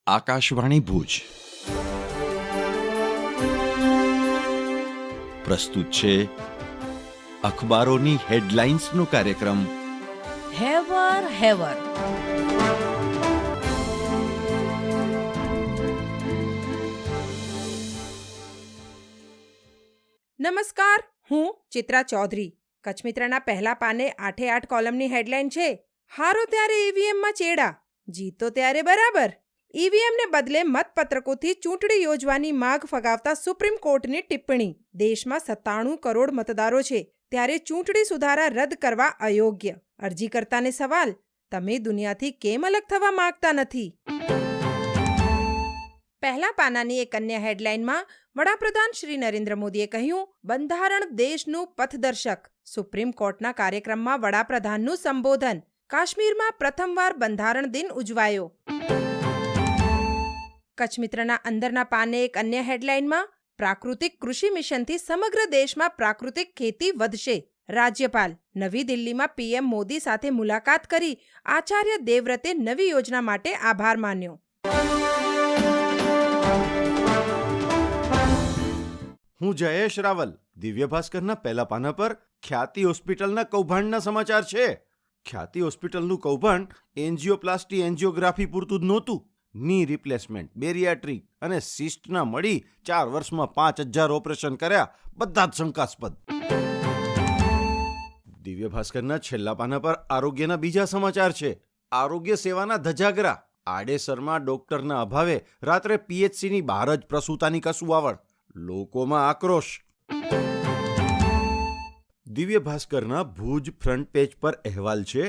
આકાશવાણી ભુજ પ્રસ્તુત છે અખબારોની હેડલાઇન્સનો કાર્યક્રમ હેવર હેવર. નમસ્કાર, હું ચિત્રા ચૌધરી. કચ્છ મિત્રના પહેલા પાને 8 કોલમની હેડલાઇન છે, હારો ત્યારે ઈવીએમમાં ચેડા, જીતો ત્યારે બરાબર. ઈવીએમને બદલે મતપત્રકોથી ચૂંટણી યોજવાની માગ ફગાવતા સુપ્રીમ કોર્ટની ટિપ્પણી. દેશમાં 97 કરોડ મતદારો છે, ત્યારે ચૂંટણી સુધારા રદ કરવા અયોગ્ય. અરજીકર્તાને સવાલ, તમે દુનિયાથી કેમ અલગ થવા માંગતા નથી? પહેલા પાનાની એક અન્ય હેડલાઇનમાં વડાપ્રધાન શ્રી નરેન્દ્ર મોદીએ કહ્યું, બંધારણ દેશનું પથદર્શક. સુપ્રીમ કોર્ટના કાર્યક્રમમાં વડાપ્રધાનનું સંબોધન. કાશ્મીરમાં પ્રથમવાર બંધારણ દિન ઉજવાયો. કચ્છ મિત્રના અંદરના પાને એક અન્ય હેડલાઇનમાં પ્રાકૃતિક કૃષિ મિશનથી સમગ્ર દેશમાં પ્રાકૃતિક ખેતી વધશે. રાજ્યપાલ નવી દિલ્હીમાં પીએમ મોદી સાથે મુલાકાત કરી આચાર્ય દેવવ્રતે નવી યોજના માટે આભાર માન્યો. હું જયેશ રાવલ. દિવ્ય ભાસ્કરના પહેલા પાના પર ખ્યાતિ હોસ્પિટલના કૌભાંડના સમાચાર છે. ખ્યાતિ હોસ્પિટલનું કૌભાંડ એન્જિયોપ્લાસ્ટી એન્જિયોગ્રાફી પૂરતું જ નહોતું. ની રિપ્લેસમેન્ટ, બેરિયાટ્રિક અને સિસ્ટના મળી 4 વર્ષમાં 5000 ઓપરેશન કર્યા, બધા જ શંકાસ્પદ. દિવ્ય ભાસ્કરના છેલ્લા પાના પર આરોગ્યના બીજા સમાચાર છે. આરોગ્ય સેવાના ધજાગરા. આડેસરમાં ડોક્ટરના અભાવે રાત્રે પીએચસીની બહાર જ પ્રસૂતાની કસુવાવડ. લોકોમાં આક્રોશ. દિવ્ય ભાસ્કરના ભુજ ફ્રન્ટ પેજ પર અહેવાલ છે,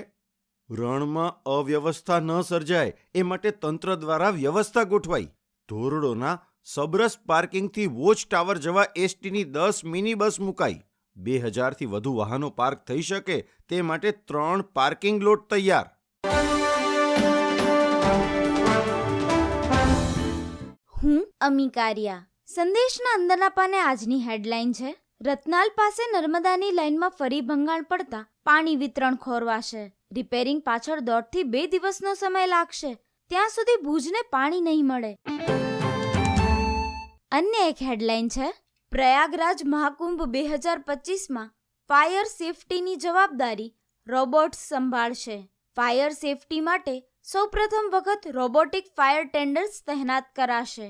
રણમાં અવ્યવસ્થા ન સર્જાય એ માટે તંત્ર દ્વારા વ્યવસ્થા ગોઠવાઈ. ધોરડોના સબરસ પાર્કિંગથી વોચ ટાવર જવા એસટીની 10 મિની બસ મુકાઈ. 2000થી વધુ વાહનો પાર્ક થઈ શકે તે માટે 3 પાર્કિંગ લોટ તૈયાર. હું અમી કારિયા. સંદેશના અંદરના પાને આજની હેડલાઇન છે, રતનાલ પાસે નર્મદાની લાઇનમાં ફરી ભંગાણ પડતા પાણી વિતરણ ખોરવાશે. રિપેરિંગ પાછળ 1.5 થી 2 દિવસનો સમય લાગશે. ત્યાં સુધી ભુજને પાણી નહીં મળે. અન્ય એક હેડલાઇન છે, પ્રયાગરાજ મહાકુંભ 2025માં ફાયર સેફટીની જવાબદારી રોબોટ્સ સંભાળશે. ફાયર સેફટી માટે સૌપ્રથમ વખત રોબોટિક ફાયર ટેન્ડર્સ તહેનાત કરાશે.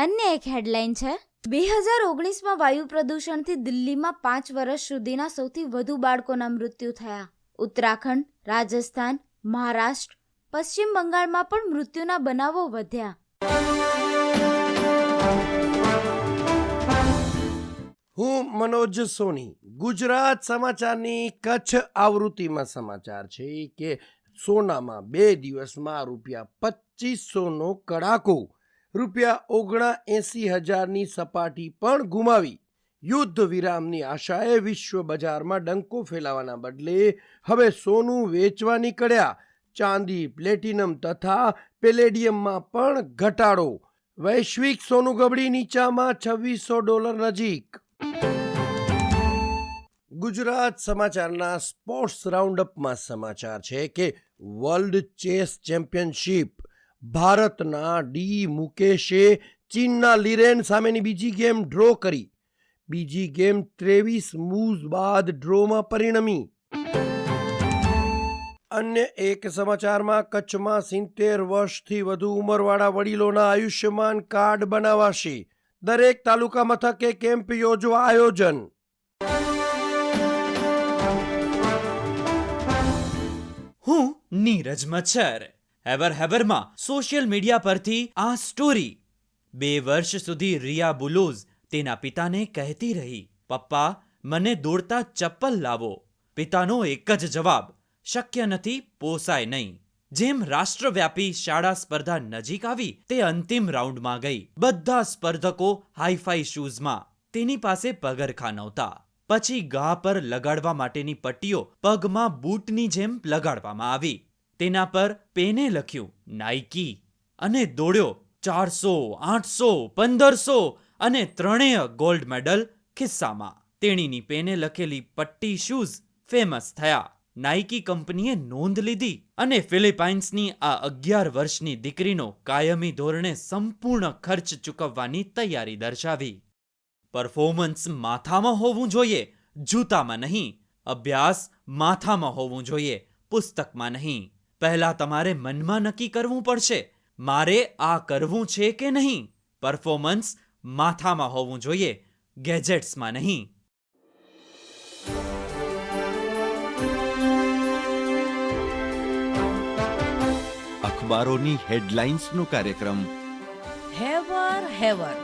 અન્ય એક હેડલાઇન છે, 2019માં વાયુ પ્રદૂષણથી દિલ્હીમાં 5 વર્ષ સુધીના સૌથી વધુ બાળકોના મૃત્યુ થયા. ઉત્તરાખંડ, રાજસ્થાન, મહારાષ્ટ્ર, પશ્ચિમ બંગાળમાં પણ મૃત્યુના બનાવો વધ્યા. હું મનોજ સોની. ગુજરાત સમાચારની કચ્છ આવૃત્તિમાં સમાચાર છે કે સોનામાં 2 દિવસમાં ₹2500નો કડાકો. ₹79,000ની સપાટી પણ ગુમાવી. યુદ્ધ વિરામની આશાએ વિશ્વ બજારમાં ડંકો ફેલાવાના બદલે હવે સોનું વેચવા નીકળ્યા. ચાંદી, પ્લેટિનમ તથા પેલેડિયમમાં પણ ઘટાડો. વૈશ્વિક સોનું ગબડી નીચામાં $2600 નજીક. ગુજરાત સમાચારના સ્પોર્ટ્સ રાઉન્ડઅપમાં સમાચાર છે કે વર્લ્ડ ચેસ ચેમ્પિયનશિપ. ભારતના ડી મુકેશે ચીનના લીરેન સામેની બીજી ગેમ ડ્રો કરી. બીજી ગેમ 23 મૂવ્સ બાદ ડ્રોમાં પરિણમી. અન્ય એક સમાચારમાં કચ્છમાં 70 વર્ષથી વધુ ઉંમરવાળા વડીલોના આયુષ્યમાન કાર્ડ બનાવાશે. દરેક તાલુકા મથકે કેમ્પ યોજવા આયોજન. હું નીરજ મચ્છર. હેવરમાં સોશિયલ મીડિયા પરથી આ સ્ટોરી. 2 વર્ષ સુધી રિયા બુલોઝ તેના પિતાને કહેતી રહી, પપ્પા મને દોડતા ચપ્પલ લાવો. પિતાનો એક જ જવાબ, શક્ય નથી, પોસાય નહીં. જેમ રાષ્ટ્રવ્યાપી શાળા સ્પર્ધા નજીક આવી તે અંતિમ રાઉન્ડમાં ગઈ. બધા સ્પર્ધકો હાઈફાઈ શૂઝમાં. તેની પાસે પગરખાં નહોતા. પછી ઘા પર લગાડવા માટેની પટ્ટીઓ પગમાં બૂટની જેમ લગાડવામાં આવી. તેના પર પેને લખ્યું નાઇકી અને દોડ્યો. 400, 800, 1500 અને 3 ગોલ્ડ મેડલ ખિસ્સામાં. તેણીની પેને લખેલી પટ્ટી શૂઝ ફેમસ થયા. નાઇકી કંપનીએ નોંધ લીધી અને ફિલિપાઇન્સની આ 11 વર્ષની દીકરીનો કાયમી ધોરણે સંપૂર્ણ ખર્ચ ચૂકવવાની તૈયારી દર્શાવી. પરફોર્મન્સ માથામાં હોવું જોઈએ, જૂતામાં નહીં. અભ્યાસ માથામાં હોવું જોઈએ, પુસ્તકમાં નહીં. પહેલા તમારે મનમાં નક્કી કરવું પડશે, મારે આ કરવું છે કે નહીં. પરફોર્મન્સ માથામાં હોવું જોઈએ, ગેજેટ્સમાં નહીં. અખબારોની હેડલાઇન્સનો કાર્યક્રમ હેવર હેવર